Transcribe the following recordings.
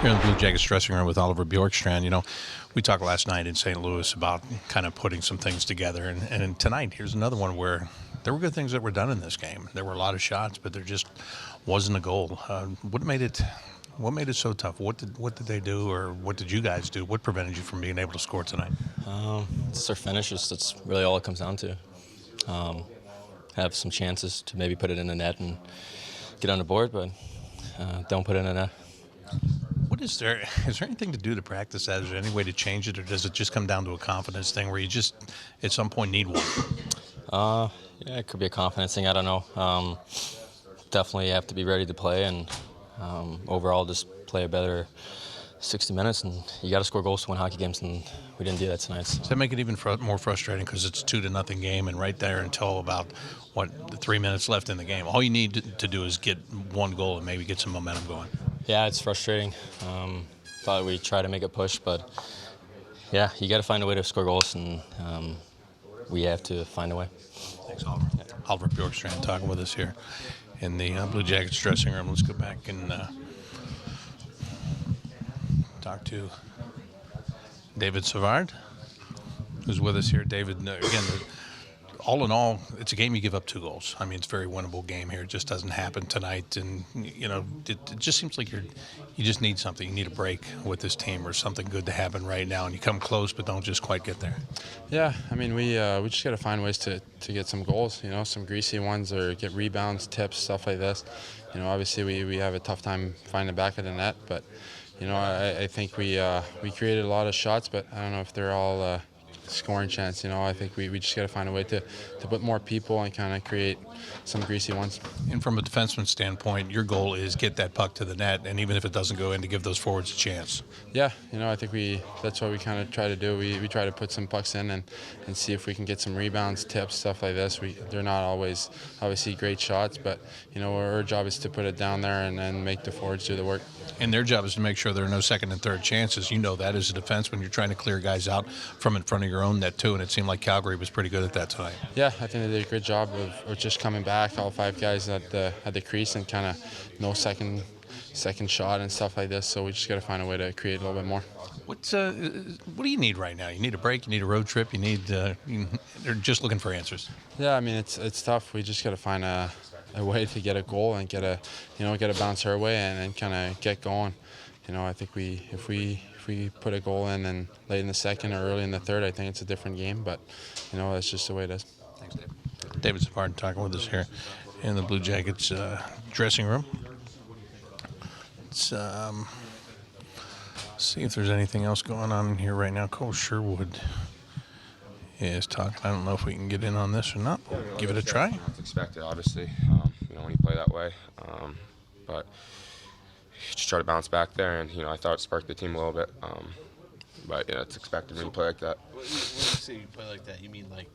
Here in the Blue Jackets dressing room with Oliver Bjorkstrand. You know, we talked last night in St. Louis about kind of putting some things together. And tonight, here's another one where there were good things that were done in this game. There were a lot of shots, but there just wasn't a goal. What made it so tough? What did they do, or what did you guys do? What prevented you from being able to score tonight? It's our finishes. That's really all it comes down to. Have some chances to maybe put it in the net and get on the board, but don't put it in the net. Is there anything to do to practice that? Is there any way to change it, or does it just come down to a confidence thing where you just at some point need one? Yeah, it could be a confidence thing. I don't know. Definitely have to be ready to play, and overall just play a better 60 minutes. And you got to score goals to win hockey games, and we didn't do that tonight. So. Does that make it even more frustrating because it's 2-0 game, and right there until about 3 minutes left in the game, all you need to do is get one goal and maybe get some momentum going. Yeah, it's frustrating. Thought we'd try to make a push, but yeah, you got to find a way to score goals, and we have to find a way. Thanks, Oliver. Yeah. Oliver Bjorkstrand talking with us here in the Blue Jackets dressing room. Let's go back and talk to David Savard, who's with us here. David, again, all in all, it's a game you give up 2 goals. I mean, it's a very winnable game here. It just doesn't happen tonight. And, you know, it just seems like you just need something. You need a break with this team or something good to happen right now. And you come close but don't just quite get there. Yeah, I mean, we just got to find ways to get some goals, you know, some greasy ones or get rebounds, tips, stuff like this. You know, obviously we have a tough time finding the back of the net. But, you know, I think we created a lot of shots, but I don't know if they're all scoring chance. You know, I think we just got to find a way to put more people and kind of create some greasy ones. And from a defenseman standpoint, your goal is get that puck to the net, and even if it doesn't go in, to give those forwards a chance. Yeah, you know, I think that's what we kind of try to do. We try to put some pucks in and see if we can get some rebounds, tips, stuff like this. They're not always obviously great shots, but you know, our job is to put it down there and then make the forwards do the work. And their job is to make sure there are no second and third chances. You know that as a defenseman, you're trying to clear guys out from in front of your own net too, and it seemed like Calgary was pretty good at that tonight. Yeah, I think they did a good job of just coming back, all 5 guys at the crease, and kind of no second shot and stuff like this. So we just got to find a way to create a little bit more. What do you need right now? You need a break. You need a road trip. You need. They're just looking for answers. Yeah, I mean it's tough. We just got to find a way to get a goal and get a bounce our way and kind of get going. You know, I think if we put a goal in and late in the second or early in the third, I think it's a different game. But you know, that's just the way it is. Thanks, Dave. David Savard talking with us here in the Blue Jackets dressing room. Let's see if there's anything else going on in here right now. Cole Sherwood is talking. I don't know if we can get in on this or not. We'll give it a try. It's expected, obviously, you know, when you play that way. But just try to bounce back there, and you know, I thought it sparked the team a little bit. But yeah, it's expected when you play like that. When you say you play like that, you mean like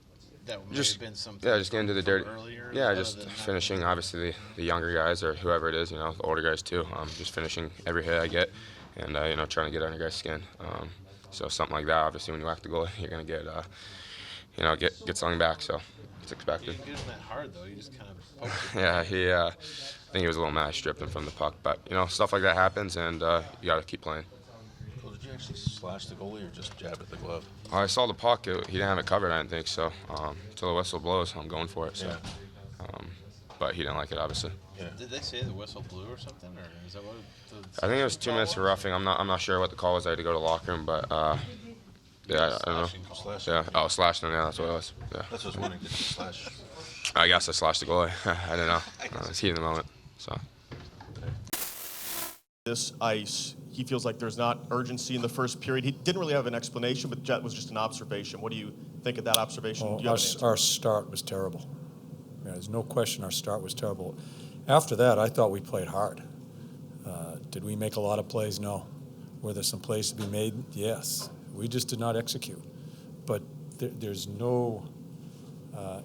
that may have been something? Yeah, just get into the dirty. Earlier, yeah, just finishing. Obviously, the younger guys or whoever it is, you know, the older guys too. Just finishing every hit I get, and you know, trying to get under guys' skin. So something like that. Obviously, when you whack the goal, you're gonna get get something back. So it's expected. You didn't that hard though. You just kind of poked it. Yeah, I think he was a little mad, stripped him from the puck. But you know, stuff like that happens, and you got to keep playing. Well, did you actually slash the goalie or just jab at the glove? I saw the puck. He didn't have it covered, I didn't think so. Until the whistle blows, I'm going for it. So. Yeah. But he didn't like it, obviously. Yeah. Did they say the whistle blew or something, or is that what? I think it was 2 minutes for roughing. I'm not sure what the call was. I had to go to the locker room, but yeah, I don't know. Slashing. Yeah, slashed him. Yeah, that's what it was. Yeah. That's what I was wondering. Did you slash? I guess I slashed the goalie. I don't know. It's heat in the moment. So. This ice, he feels like there's not urgency in the first period. He didn't really have an explanation, but that was just an observation. What do you think of that observation? Well, our start was terrible. Yeah, there's no question our start was terrible. After that, I thought we played hard. Did we make a lot of plays? No. Were there some plays to be made? Yes. We just did not execute. But there's no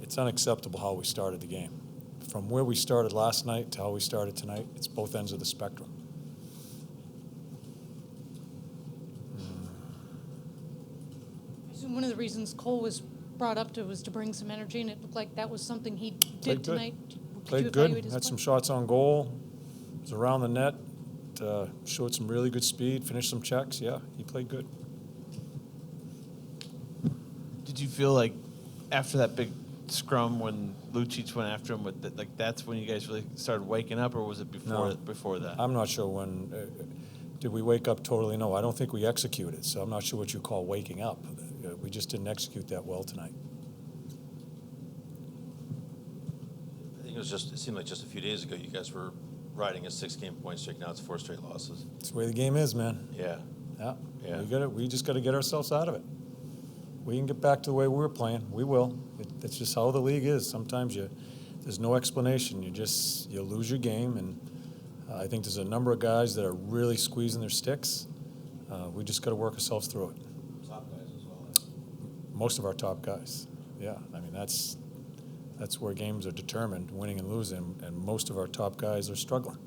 it's unacceptable how we started the game. From where we started last night to how we started tonight, it's both ends of the spectrum. One of the reasons Cole was brought up to was to bring some energy, and it looked like that was something he did tonight. Played good. Had some shots on goal. Was around the net. showed some really good speed, finished some checks. Yeah, he played good. Did you feel like after that big scrum when Lucic went after him, like that's when you guys really started waking up, or was it before that? I'm not sure when. Did we wake up totally? No, I don't think we executed. So I'm not sure what you call waking up. We just didn't execute that well tonight. I think it seemed like just a few days ago you guys were riding a 6-game point streak. Now it's 4 straight losses. That's the way the game is, man. Yeah. Yeah. We just got to get ourselves out of it. We can get back to the way we were playing. We will. It's just how the league is. Sometimes there's no explanation. You lose your game, and I think there's a number of guys that are really squeezing their sticks. We just got to work ourselves through it. Top guys as well. Most of our top guys. Yeah, I mean that's where games are determined, winning and losing, and most of our top guys are struggling.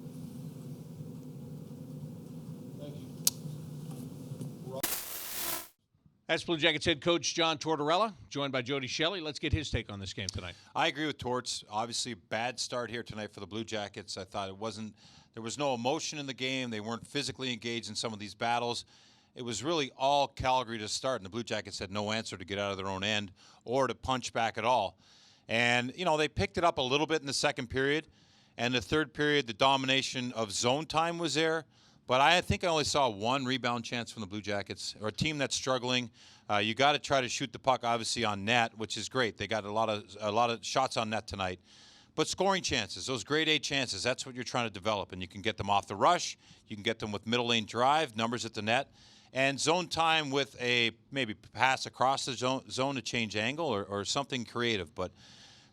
That's Blue Jackets head coach John Tortorella, joined by Jody Shelley. Let's get his take on this game tonight. I agree with Torts. Obviously, a bad start here tonight for the Blue Jackets. I thought there was no emotion in the game. They weren't physically engaged in some of these battles. It was really all Calgary to start, and the Blue Jackets had no answer to get out of their own end or to punch back at all. And, they picked it up a little bit in the second period, and the third period, the domination of zone time was there. But I think I only saw one rebound chance from the Blue Jackets, or a team that's struggling. You got to try to shoot the puck, obviously, on net, which is great. They got a lot of shots on net tonight. But scoring chances, those grade A chances, that's what you're trying to develop. And you can get them off the rush. You can get them with middle lane drive, numbers at the net. And zone time with a maybe pass across the zone to change angle or something creative. But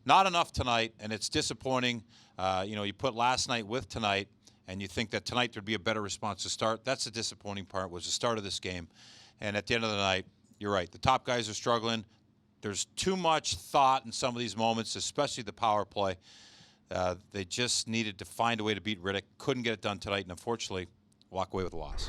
not enough tonight, and it's disappointing. You put last night with tonight, and you think that tonight there'd be a better response to start. That's the disappointing part, was the start of this game. And at the end of the night, you're right. The top guys are struggling. There's too much thought in some of these moments, especially the power play. They just needed to find a way to beat Riddick. Couldn't get it done tonight, and unfortunately, walk away with a loss.